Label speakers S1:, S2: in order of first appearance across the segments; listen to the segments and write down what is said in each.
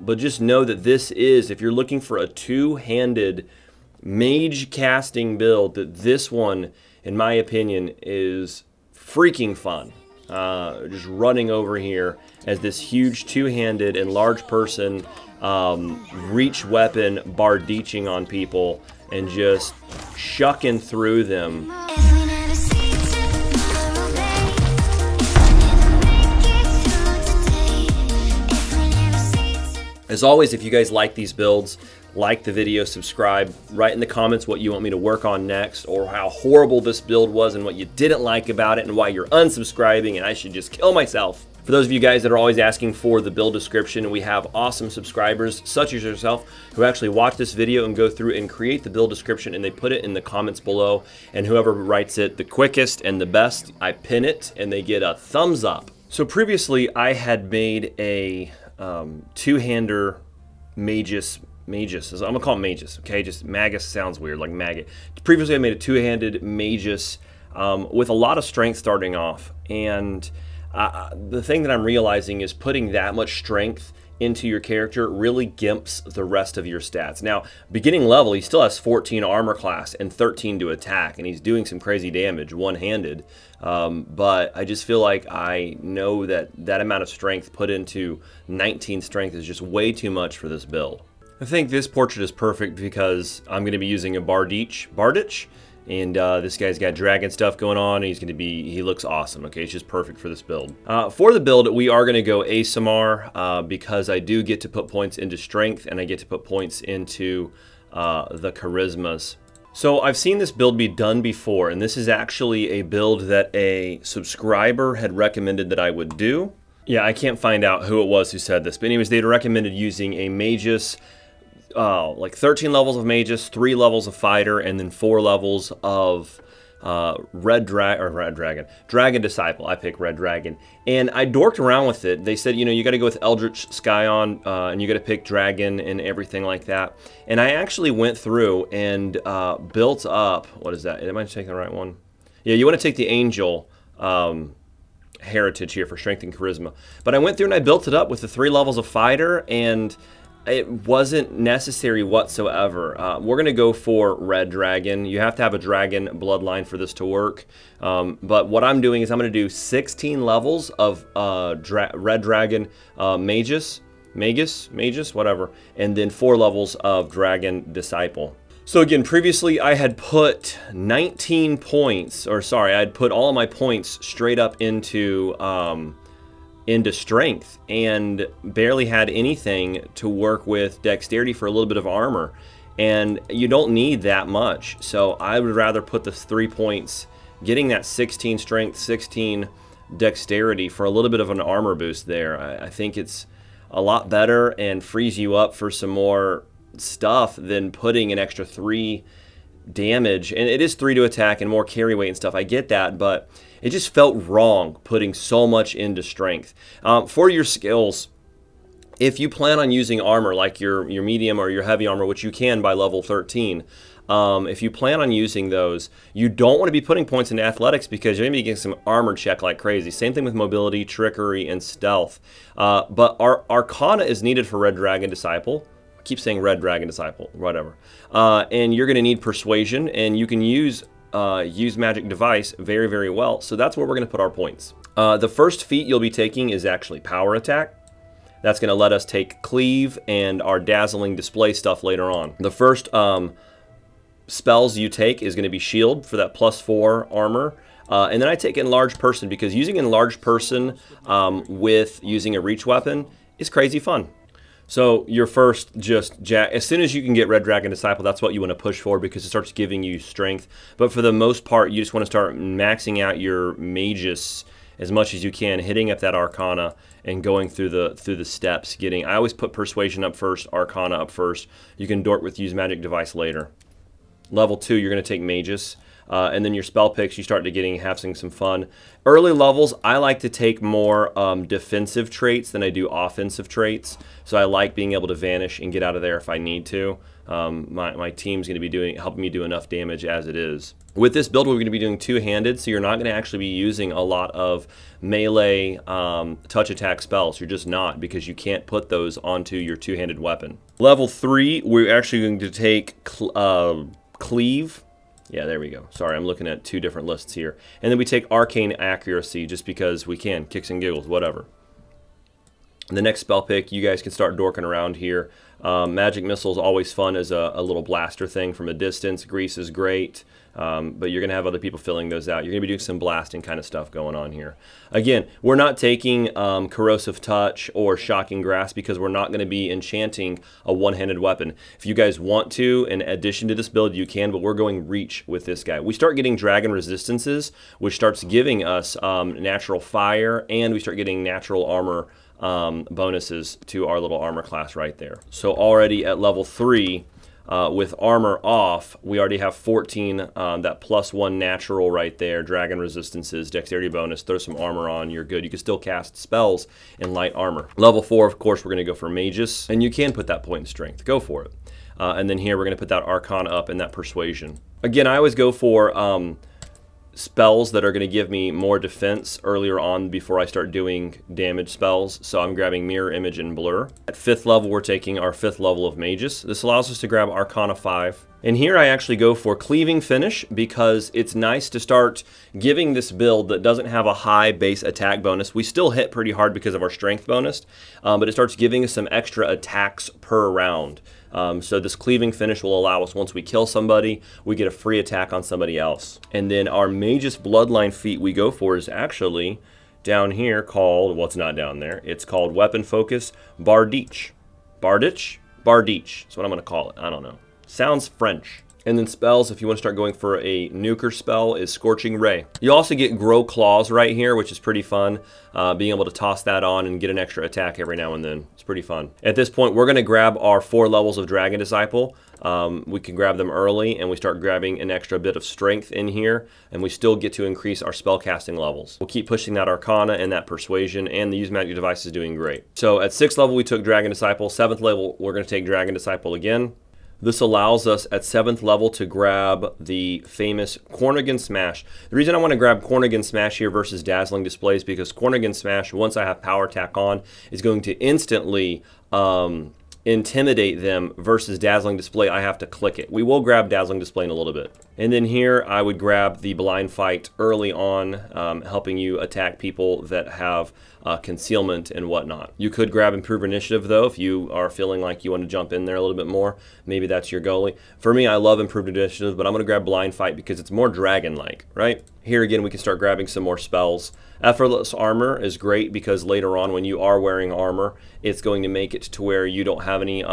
S1: But just know that this is, if you're looking for a two-handed mage casting build, that this one, in my opinion, is freaking fun. Just running over here as this huge two-handed and large person, reach weapon bardiching on people and just shucking through them. As always, if you guys like these builds, like the video, subscribe, write in the comments what you want me to work on next, or how horrible this build was and what you didn't like about it and why you're unsubscribing and I should just kill myself. For those of you guys that are always asking for the build description, we have awesome subscribers such as yourself who actually watch this video and go through and create the build description, and they put it in the comments below, and whoever writes it the quickest and the best, I pin it and they get a thumbs up. So previously I had made a two-hander Magus. I'm gonna call it Magus, okay? Just Magus sounds weird, like maggot. Previously I made a two-handed Magus with a lot of strength starting off, and the thing that I'm realizing is putting that much strength into your character really gimps the rest of your stats. Now, beginning level, he still has 14 armor class and 13 to attack, and he's doing some crazy damage one-handed. But I just feel like I know that that amount of strength put into 19 strength is just way too much for this build. I think this portrait is perfect because I'm going to be using a Bardich, and this guy's got dragon stuff going on, and he looks awesome, okay? It's just perfect for this build. For the build, we are going to go Aasimar because I do get to put points into strength, and I get to put points into the charismas. So I've seen this build be done before, and this is actually a build that a subscriber had recommended that I would do. Yeah, I can't find out who it was who said this, but anyways, they'd recommended using a Magus, like 13 levels of Magus, 3 levels of Fighter, and then 4 levels of Dragon Disciple. I picked Red Dragon, and I dorked around with it. They said, you know, you got to go with Eldritch Scion, and you got to pick Dragon and everything like that. And I actually went through and built up. What is that? Am I taking the right one? Yeah, you want to take the Angel heritage here for strength and charisma. But I went through and I built it up with the 3 levels of Fighter, and it wasn't necessary whatsoever. We're going to go for Red Dragon. You have to have a dragon bloodline for this to work. But what I'm doing is I'm going to do 16 levels of Red Dragon Magus, whatever, and then 4 levels of Dragon Disciple. So again, previously I had put 19 points, or sorry, I had put all of my points straight up into strength and barely had anything to work with dexterity for a little bit of armor, and you don't need that much. So I would rather put the 3 points, getting that 16 strength, 16 dexterity for a little bit of an armor boost there. I think it's a lot better and frees you up for some more stuff than putting an extra 3 damage, and it is 3 to attack and more carry weight and stuff. I get that, but it just felt wrong putting so much into strength. For your skills, if you plan on using armor like your medium or your heavy armor, which you can by level 13, if you plan on using those, you don't want to be putting points into athletics because you're going to be getting some armor check like crazy. Same thing with mobility, trickery, and stealth. But our Arcana is needed for Red Dragon Disciple. Keep saying Red Dragon Disciple, whatever. And you're going to need Persuasion, and you can use Magic Device very, very well. So that's where we're going to put our points. The first feat you'll be taking is actually Power Attack. That's going to let us take Cleave and our Dazzling Display stuff later on. The first spells you take is going to be Shield for that +4 armor. And then I take Enlarged Person because using Enlarged Person with using a reach weapon is crazy fun. So your first as soon as you can get Red Dragon Disciple, that's what you want to push for because it starts giving you strength. But for the most part, you just want to start maxing out your Magus as much as you can, hitting up that Arcana and going through the steps. I always put Persuasion up first, Arcana up first. You can dork with Use Magic Device later. Level 2, you're going to take Magus. And then your spell picks, you start to having some fun. Early levels, I like to take more defensive traits than I do offensive traits. So I like being able to vanish and get out of there if I need to. My team's going to be helping me do enough damage as it is. With this build, we're going to be doing two-handed, so you're not going to actually be using a lot of melee touch attack spells. You're just not, because you can't put those onto your two-handed weapon. Level 3, we're actually going to take Cleave. Yeah, there we go. Sorry, I'm looking at two different lists here. And then we take Arcane Accuracy, just because we can. Kicks and giggles, whatever. And the next spell pick, you guys can start dorking around here. Magic Missile is always fun as a little blaster thing from a distance. Grease is great, but you're going to have other people filling those out. You're going to be doing some blasting kind of stuff going on here. Again, we're not taking Corrosive Touch or Shocking Grasp because we're not going to be enchanting a one-handed weapon. If you guys want to, in addition to this build, you can, but we're going Reach with this guy. We start getting Dragon Resistances, which starts giving us natural fire, and we start getting natural armor bonuses to our little armor class right there. So already at level 3, with armor off, we already have 14, that +1 natural right there, dragon resistances, dexterity bonus, throw some armor on, you're good. You can still cast spells in light armor. Level 4, of course, we're going to go for Magus, and you can put that point in strength. Go for it. And then here we're going to put that Arcana up and that Persuasion. Again, I always go for spells that are going to give me more defense earlier on before I start doing damage spells. So I'm grabbing Mirror Image and Blur. At 5th level, we're taking our 5th level of Magus. This allows us to grab Arcana 5. And here I actually go for Cleaving Finish because it's nice to start giving this build that doesn't have a high base attack bonus. We still hit pretty hard because of our strength bonus, but it starts giving us some extra attacks per round. So this Cleaving Finish will allow us, once we kill somebody, we get a free attack on somebody else. And then our Magus Bloodline feat we go for is actually down here called, well, it's not down there, it's called Weapon Focus Bardich. Bardich? Bardich. That's what I'm going to call it. I don't know. Sounds French. And then spells, if you want to start going for a nuker spell, is Scorching Ray. You also get Grow Claws right here, which is pretty fun. Being able to toss that on and get an extra attack every now and then. It's pretty fun. At this point, we're going to grab our 4 levels of Dragon Disciple. We can grab them early, and we start grabbing an extra bit of strength in here, and we still get to increase our spell casting levels. We'll keep pushing that Arcana and that Persuasion, and the Use Magic Device is doing great. So at 6th level, we took Dragon Disciple. 7th level, we're going to take Dragon Disciple again. This allows us at 7th level to grab the famous Cornigan Smash. The reason I want to grab Cornigan Smash here versus Dazzling Display is because Cornigan Smash, once I have Power Attack on, is going to instantly intimidate them, versus Dazzling Display, I have to click it. We will grab Dazzling Display in a little bit. And then here I would grab the Blind Fight early on, helping you attack people that have concealment and whatnot. You could grab Improve Initiative though if you are feeling like you want to jump in there a little bit more. Maybe that's your goalie. For me, I love Improved Initiative, but I'm going to grab Blind Fight because it's more dragon-like, right? Here again, we can start grabbing some more spells. Effortless Armor is great because later on when you are wearing armor, it's going to make it to where you don't have any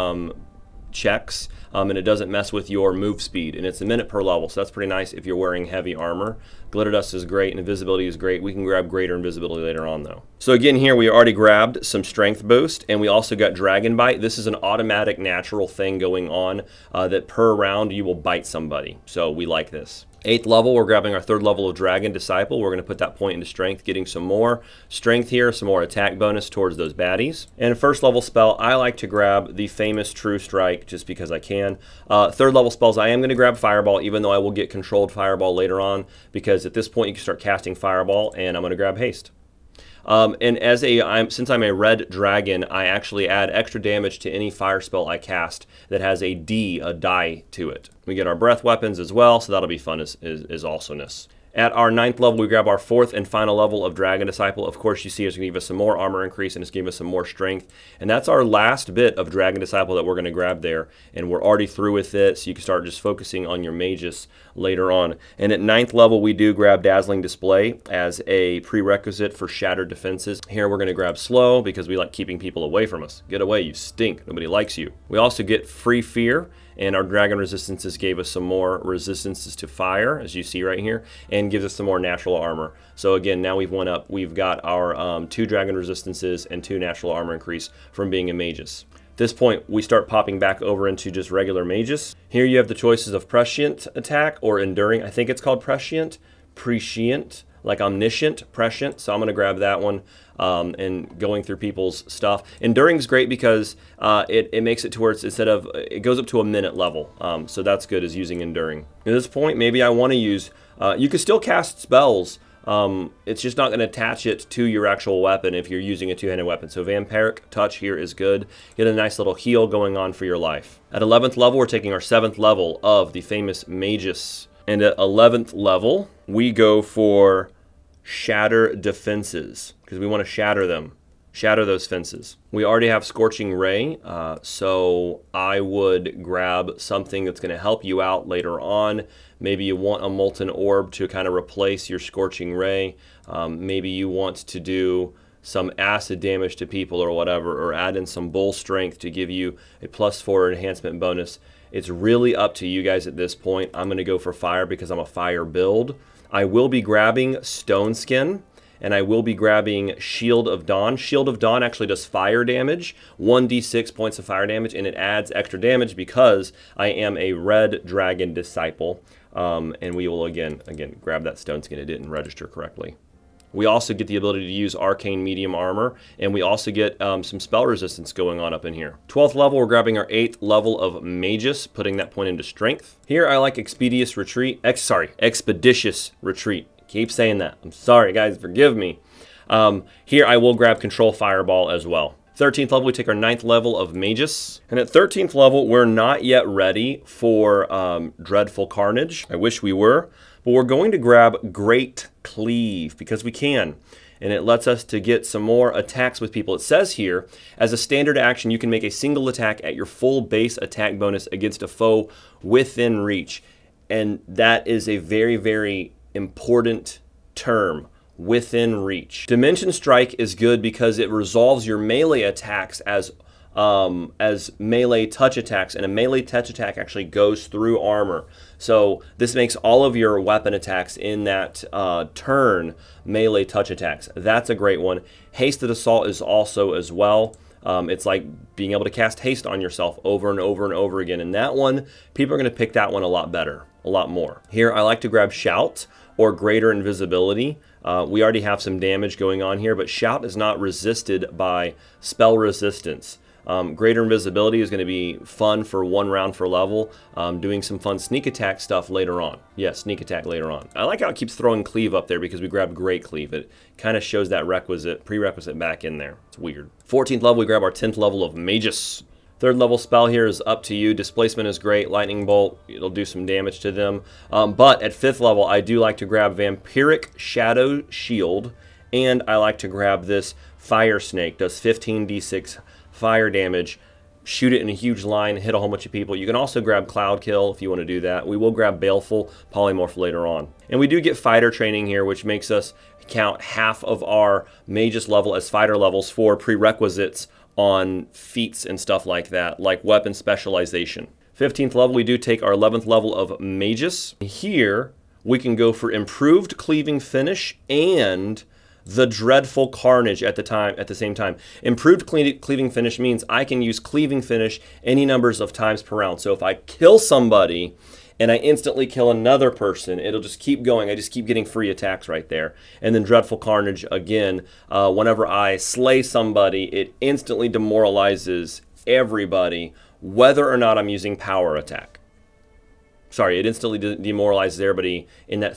S1: checks, and it doesn't mess with your move speed, and it's a minute per level, so that's pretty nice if you're wearing heavy armor. Glitter Dust is great, and Invisibility is great. We can grab Greater Invisibility later on though. So again, here we already grabbed some Strength Boost, and we also got Dragon Bite. This is an automatic natural thing going on that per round you will bite somebody, so we like this. 8th level, we're grabbing our 3rd level of Dragon Disciple. We're going to put that point into strength, getting some more strength here, some more attack bonus towards those baddies. And 1st level spell, I like to grab the famous True Strike just because I can. 3rd level spells, I am going to grab Fireball, even though I will get Controlled Fireball later on, because at this point you can start casting Fireball, and I'm going to grab Haste. And since I'm a red dragon, I actually add extra damage to any fire spell I cast that has a die to it. We get our breath weapons as well, so that'll be fun as awesomeness. At our 9th level, we grab our 4th and final level of Dragon Disciple. Of course, you see it's going to give us some more armor increase, and it's going to give us some more strength. And that's our last bit of Dragon Disciple that we're going to grab there. And we're already through with it, so you can start just focusing on your Magus later on. And at 9th level, we do grab Dazzling Display as a prerequisite for Shattered Defenses. Here, we're going to grab Slow because we like keeping people away from us. Get away, you stink. Nobody likes you. We also get Free Fear. And our Dragon Resistances gave us some more resistances to fire, as you see right here, and gives us some more natural armor. So again, now we've went up. We've got our 2 Dragon Resistances and 2 natural armor increase from being a Magus. At this point, we start popping back over into just regular mages. Here you have the choices of prescient attack or enduring. I think it's called prescient, like omniscient, prescient. So I'm going to grab that one and going through people's stuff. Enduring is great because it makes it to where it's it goes up to a minute level. So that's good as using enduring. At this point, maybe I want to use, you can still cast spells. It's just not going to attach it to your actual weapon if you're using a two-handed weapon. So Vampiric Touch here is good. Get a nice little heal going on for your life. At 11th level, we're taking our 7th level of the famous Magus. And at 11th level, we go for Shatter Defenses because we want to shatter them. Shatter those fences. We already have Scorching Ray, so I would grab something that's going to help you out later on. Maybe you want a Molten Orb to kind of replace your Scorching Ray. Maybe you want to do some acid damage to people or whatever, or add in some Bull Strength to give you a +4 enhancement bonus. It's really up to you guys at this point. I'm going to go for fire because I'm a fire build. I will be grabbing Stone Skin, and I will be grabbing Shield of Dawn. Shield of Dawn actually does fire damage, 1d6 points of fire damage, and it adds extra damage because I am a Red Dragon Disciple. And we will again grab that Stone Skin. It didn't register correctly. We also get the ability to use Arcane Medium Armor, and we also get some spell resistance going on up in here. 12th level, we're grabbing our 8th level of Magus, putting that point into Strength. Here, I like Expeditious Retreat. Keep saying that. I'm sorry, guys, forgive me. Here, I will grab Control Fireball as well. 13th level, we take our 9th level of Magus. And at 13th level, we're not yet ready for Dreadful Carnage. I wish we were. But we're going to grab Great Cleave because we can. And it lets us to get some more attacks with people. It says here, as a standard action, you can make a single attack at your full base attack bonus against a foe within reach. And that is a very, very important term. Within reach. Dimension Strike is good because it resolves your melee attacks as melee touch attacks, and a melee touch attack actually goes through armor. So this makes all of your weapon attacks in that turn melee touch attacks. That's a great one. Hasted Assault is also as well. It's like being able to cast haste on yourself over and over and over again. And that one, people are going to pick that one a lot better, a lot more. Here, I like to grab Shout or Greater Invisibility. We already have some damage going on here, but Shout is not resisted by spell resistance. Greater Invisibility is going to be fun for 1 round per level, doing some fun sneak attack stuff later on. Yeah, sneak attack later on. I like how it keeps throwing Cleave up there because we grabbed Great Cleave. It kind of shows that prerequisite back in there. It's weird. 14th level, we grab our 10th level of Magus. 3rd level spell here is up to you. Displacement is great. Lightning Bolt, it'll do some damage to them. But at 5th level, I do like to grab Vampiric Shadow Shield, and I like to grab this Fire Snake. Does 15d6 fire damage. Shoot it in a huge line, hit a whole bunch of people. You can also grab Cloud Kill if you want to do that. We will grab Baleful Polymorph later on. And we do get fighter training here, which makes us count half of our Magus level as fighter levels for prerequisites on feats and stuff like that, like weapon specialization. 15th level, we do take our 11th level of Magus. Here, we can go for Improved Cleaving Finish and the Dreadful Carnage at the same time. Improved Cleaving Finish means I can use Cleaving Finish any numbers of times per round. So if I kill somebody and I instantly kill another person, it'll just keep going. I just keep getting free attacks right there. And then Dreadful Carnage, again, whenever I slay somebody, it instantly demoralizes everybody, whether or not I'm using power attack. Sorry, it instantly demoralizes everybody in that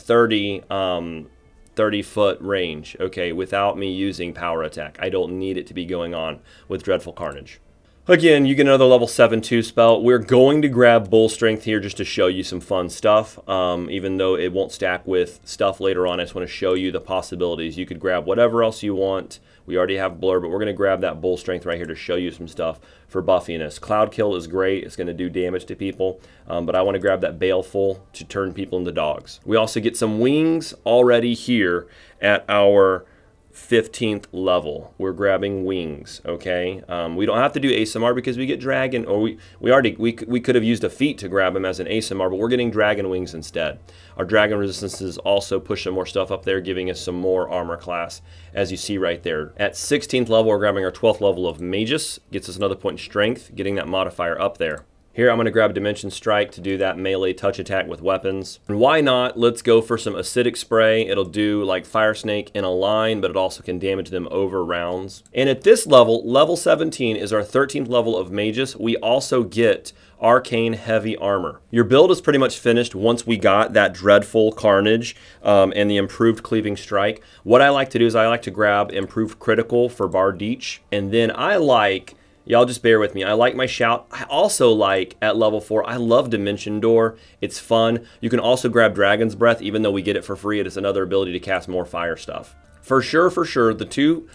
S1: 30-foot range, okay, without me using power attack. I don't need it to be going on with Dreadful Carnage. Again, you get another level 7-2 spell. We're going to grab Bull Strength here just to show you some fun stuff, even though it won't stack with stuff later on. I just want to show you the possibilities. You could grab whatever else you want. We already have Blur, but we're going to grab that Bull Strength right here to show you some stuff for buffiness. Cloud Kill is great. It's going to do damage to people, but I want to grab that Baleful to turn people into dogs. We also get some wings already here at our 15th level. We're grabbing wings, okay? We don't have to do ASMR because we get dragon, or we could have used a feat to grab them as an ASMR, but we're getting dragon wings instead. Our dragon resistances also push some more stuff up there, giving us some more armor class, as you see right there. At 16th level, we're grabbing our 12th level of Magus. Gets us another point in strength, getting that modifier up there. Here I'm going to grab Dimension Strike to do that melee touch attack with weapons. And why not? Let's go for some acidic spray. It'll do like Fire Snake in a line, but it also can damage them over rounds. And at this level, level 17 is our 13th level of Magus. We also get Arcane Heavy Armor. Your build is pretty much finished once we got that Dreadful Carnage and the improved Cleaving Strike. What I like to do is I like to grab Improved Critical for Bardiche, and then I like... Y'all just bear with me. I like my shout. I also like, at level 4, I love Dimension Door. It's fun. You can also grab Dragon's Breath, even though we get it for free. It is another ability to cast more fire stuff. For sure, the two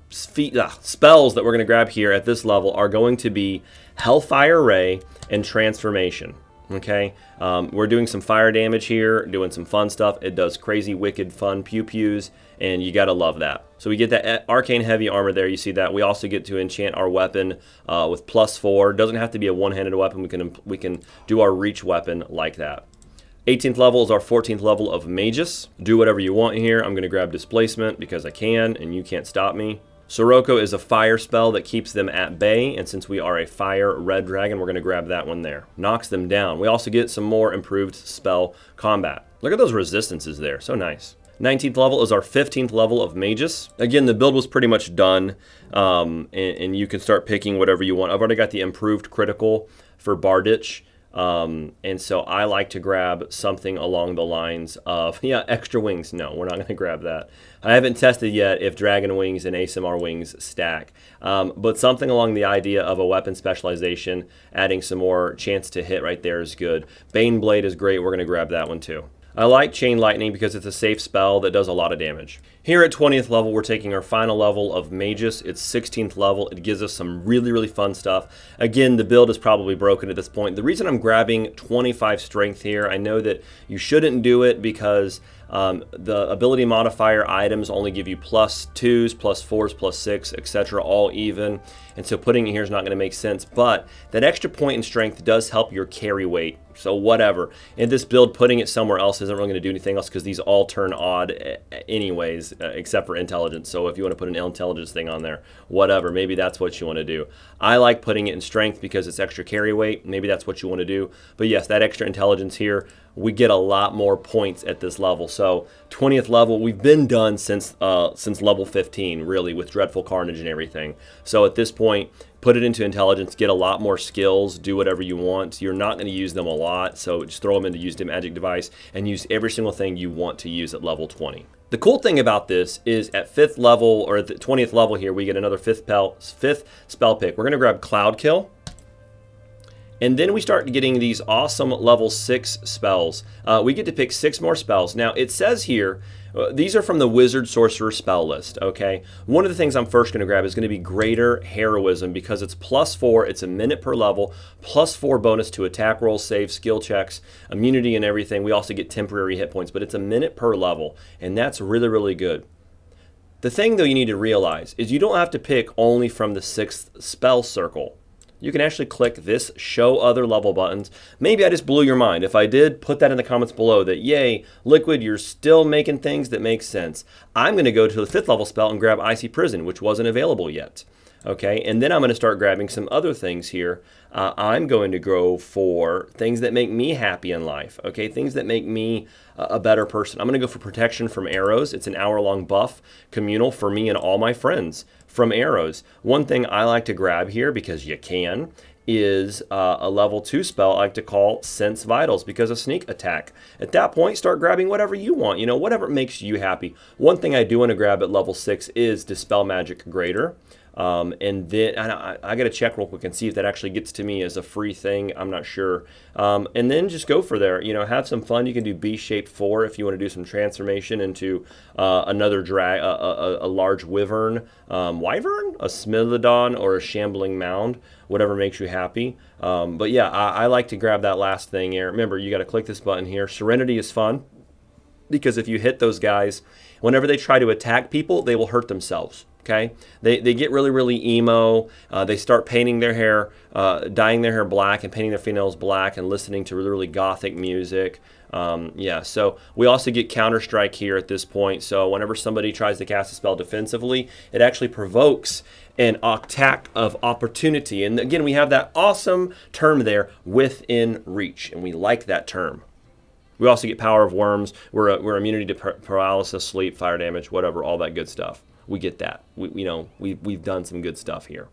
S1: spells that we're going to grab here at this level are going to be Hellfire Ray and Transformation. Okay, we're doing some fire damage here, doing some fun stuff. It does crazy, wicked, fun pew-pews, and you gotta love that. So we get that Arcane Heavy Armor there, you see that. We also get to enchant our weapon with +4. Doesn't have to be a one-handed weapon. We can do our reach weapon like that. 18th level is our 14th level of Magus. Do whatever you want here. I'm gonna grab Displacement because I can, and you can't stop me. Sirocco is a fire spell that keeps them at bay, and since we are a fire red dragon, we're going to grab that one there. Knocks them down. We also get some more improved spell combat. Look at those resistances there. So nice. 19th level is our 15th level of Magus. Again, the build was pretty much done, and you can start picking whatever you want. I've already got the improved critical for Bardiche. And so I like to grab something along the lines of, yeah, extra wings. No, we're not going to grab that. I haven't tested yet if dragon wings and ASMR wings stack, but something along the idea of a weapon specialization, adding some more chance to hit right there is good. Bane Blade is great. We're going to grab that one too. I like Chain Lightning because it's a safe spell that does a lot of damage. Here at 20th level, we're taking our final level of Magus. It's 16th level. It gives us some really, really fun stuff. Again, the build is probably broken at this point. The reason I'm grabbing 25 strength here, I know that you shouldn't do it because the ability modifier items only give you +2s, +4s, +6, etc., all even. And so putting it here is not going to make sense. But that extra point in strength does help your carry weight. So whatever. In this build, putting it somewhere else isn't really going to do anything else because these all turn odd anyways, except for intelligence. So if you want to put an intelligence thing on there, whatever. Maybe that's what you want to do. I like putting it in strength because it's extra carry weight. Maybe that's what you want to do. But yes, that extra intelligence here, we get a lot more points at this level. So 20th level, we've been done since level 15, really, with Dreadful Carnage and everything. So at this point, put it into intelligence, get a lot more skills, do whatever you want. You're not going to use them a lot, so just throw them into Use the Magic Device and use every single thing you want to use at level 20. The cool thing about this is at 5th level, or at the 20th level here, we get another fifth spell pick. We're going to grab Cloud Kill. And then we start getting these awesome level 6 spells. We get to pick 6 more spells. Now, it says here, these are from the Wizard Sorcerer spell list, okay? One of the things I'm first going to grab is going to be Greater Heroism because it's +4, it's a minute per level, +4 bonus to attack rolls, saves, skill checks, immunity and everything. We also get temporary hit points, but it's a minute per level, and that's really, really good. The thing, though, you need to realize is you don't have to pick only from the 6th spell circle. You can actually click this Show Other Level buttons. Maybe I just blew your mind. If I did, put that in the comments below that, yay, Liquid, you're still making things that make sense. I'm going to go to the 5th level spell and grab Icy Prison, which wasn't available yet. Okay, and then I'm going to start grabbing some other things here. I'm going to go for things that make me happy in life, okay, things that make me a better person. I'm going to go for Protection from Arrows. It's an hour-long buff, communal for me and all my friends from arrows. One thing I like to grab here, because you can, is a level 2 spell I like to call Sense Vitals because of sneak attack. At that point, start grabbing whatever you want, you know, whatever makes you happy. One thing I do want to grab at level 6 is Dispel Magic Greater. And then I got to check real quick and see if that actually gets to me as a free thing. I'm not sure. And then just go for there. You know, have some fun. You can do B-shaped 4 if you want to do some transformation into another a large wyvern, a smilodon, or a shambling mound. Whatever makes you happy. But yeah, I like to grab that last thing here. Remember, you got to click this button here. Serenity is fun. because if you hit those guys, whenever they try to attack people, they will hurt themselves. Okay, they get really, really emo. They start painting their hair, dyeing their hair black and painting their fingernails black and listening to really, really gothic music. Yeah, so we also get Counter-Strike here at this point. So whenever somebody tries to cast a spell defensively, it actually provokes an attack of opportunity. And again, we have that awesome term there, within reach, and we like that term. We also get Power of Worms. We're immunity to paralysis, sleep, fire damage, whatever, all that good stuff. We get that. We've done some good stuff here.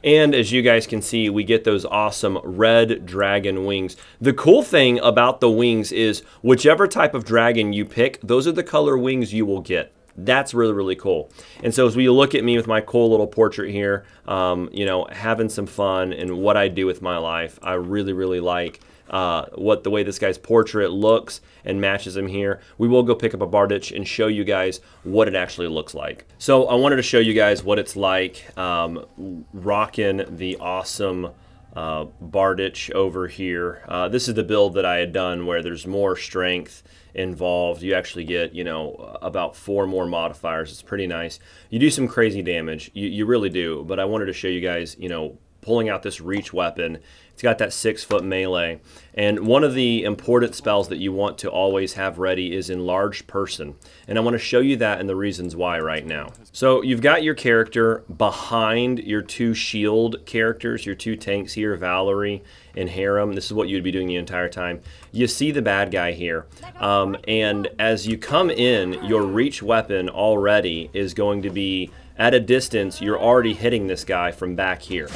S1: And as you guys can see, we get those awesome red dragon wings. The cool thing about the wings is whichever type of dragon you pick, those are the color wings you will get. That's really, really cool. And so as we look at me with my cool little portrait here, you know, having some fun and what I do with my life, I really, really like the way this guy's portrait looks and matches him here. We will go pick up a Bardich and show you guys what it actually looks like. So I wanted to show you guys what it's like rocking the awesome Bardich over here. This is the build that I had done where there's more strength involved. You actually get, you know, about 4 more modifiers. It's pretty nice. You do some crazy damage. You really do. But I wanted to show you guys, you know, pulling out this reach weapon. It's got that 6-foot melee. And one of the important spells that you want to always have ready is Enlarged Person. And I want to show you that and the reasons why right now. So you've got your character behind your 2 shield characters, your 2 tanks here, Valerie and Harem. This is what you'd be doing the entire time. You see the bad guy here. And as you come in, your reach weapon already is going to be at a distance. You're already hitting this guy from back here.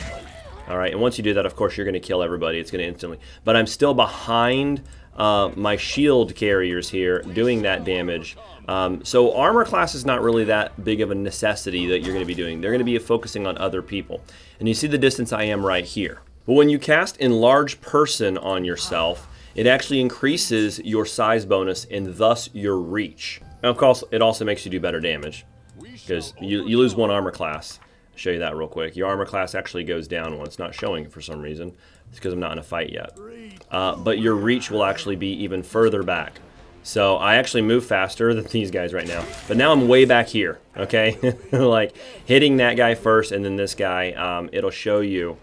S1: All right, and once you do that, of course, you're going to kill everybody. It's going to instantly. But I'm still behind my shield carriers here doing that damage. So armor class is not really that big of a necessity that you're going to be doing. They're going to be focusing on other people. And you see the distance I am right here. But when you cast Enlarged Person on yourself, it actually increases your size bonus and thus your reach. And of course, it also makes you do better damage because you lose 1 armor class. Show you that real quick. Your armor class actually goes down 1. It's not showing it for some reason. It's because I'm not in a fight yet. But your reach will actually be even further back. So I actually move faster than these guys right now. But now I'm way back here, okay? Like hitting that guy first and then this guy. It'll show you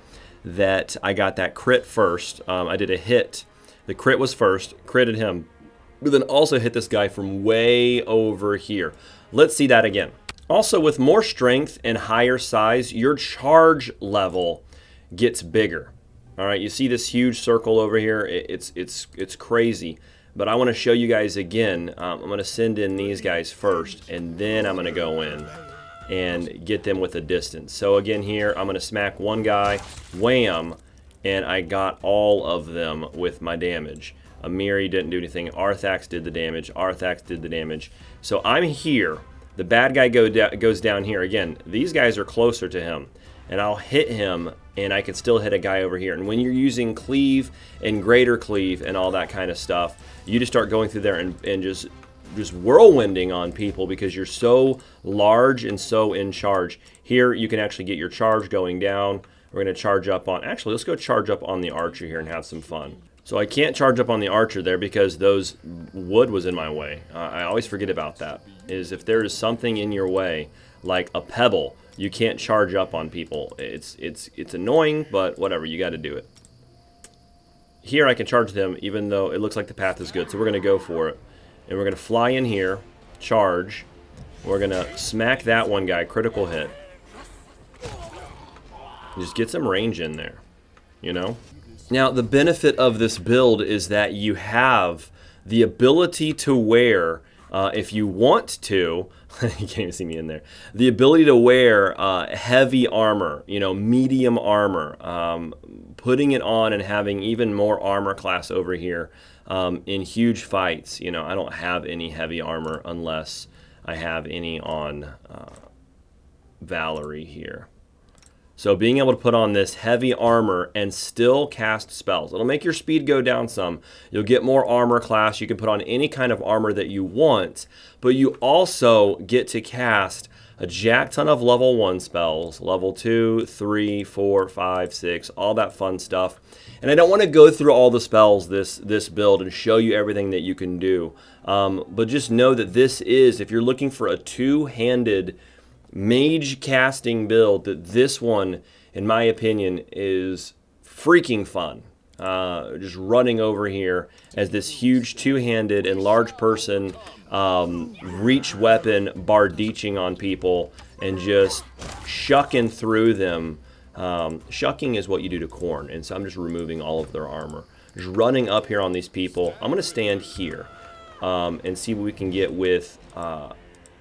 S1: that I got that crit first. I did a hit. The crit was first, critted him. But then also hit this guy from way over here. Let's see that again. Also, with more strength and higher size, your charge level gets bigger. All right, you see this huge circle over here? It's crazy. But I want to show you guys again. I'm going to send in these guys first, and then I'm going to go in and get them with a distance. So again here, I'm going to smack one guy, wham, and I got all of them with my damage. Amiri didn't do anything. Arthax did the damage. Arthax did the damage. So I'm here. The bad guy goes down here. Again, these guys are closer to him. And I'll hit him, and I can still hit a guy over here. And when you're using cleave and greater cleave and all that kind of stuff, you just start going through there and just whirlwinding on people because you're so large and so in charge. Here, you can actually get your charge going down. We're going to charge up on... Actually, let's go charge up on the archer here and have some fun. So I can't charge up on the archer there because those wood was in my way. I always forget about that. Is if there is something in your way, like a pebble, you can't charge up on people. It's annoying, but whatever, you got to do it. Here I can charge them even though it looks like the path is good. So we're going to go for it. And we're going to fly in here, charge. We're going to smack that one guy, critical hit. Just get some range in there, you know? Now, the benefit of this build is that you have the ability to wear, if you want to, you can't even see me in there, the ability to wear heavy armor, you know, medium armor, putting it on and having even more armor class over here in huge fights. You know, I don't have any heavy armor unless I have any on Valerie here. So being able to put on this heavy armor and still cast spells. It'll make your speed go down some. You'll get more armor class. You can put on any kind of armor that you want, but you also get to cast a jack ton of level 1 spells, level 2, 3, 4, 5, 6, all that fun stuff. And I don't want to go through all the spells this build and show you everything that you can do. But just know that this is, if you're looking for a two-handed mage casting build, that this one, in my opinion, is freaking fun. Just running over here as this huge two-handed and large person, reach weapon bardiching on people and just shucking through them. Shucking is what you do to corn, and so I'm just removing all of their armor. Just running up here on these people. I'm going to stand here and see what we can get with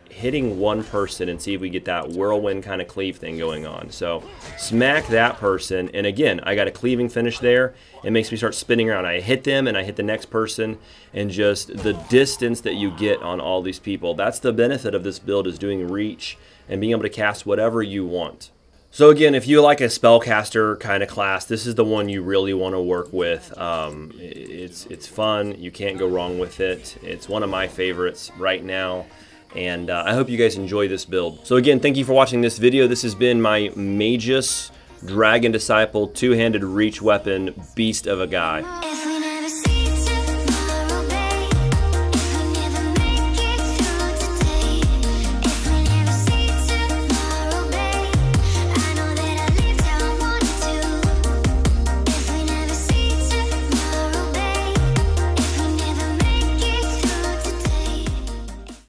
S1: hitting one person and see if we get that whirlwind kind of cleave thing going on. So smack that person, and again, I got a cleaving finish there. It makes me start spinning around. I hit them and I hit the next person, and just the distance that you get on all these people. That's the benefit of this build, is doing reach and being able to cast whatever you want. So again, if you like a spellcaster kind of class, this is the one you really want to work with. It's fun. You can't go wrong with it. It's one of my favorites right now. And I hope you guys enjoy this build. So again, thank you for watching this video. This has been my Magus Dragon Disciple two-handed reach weapon beast of a guy.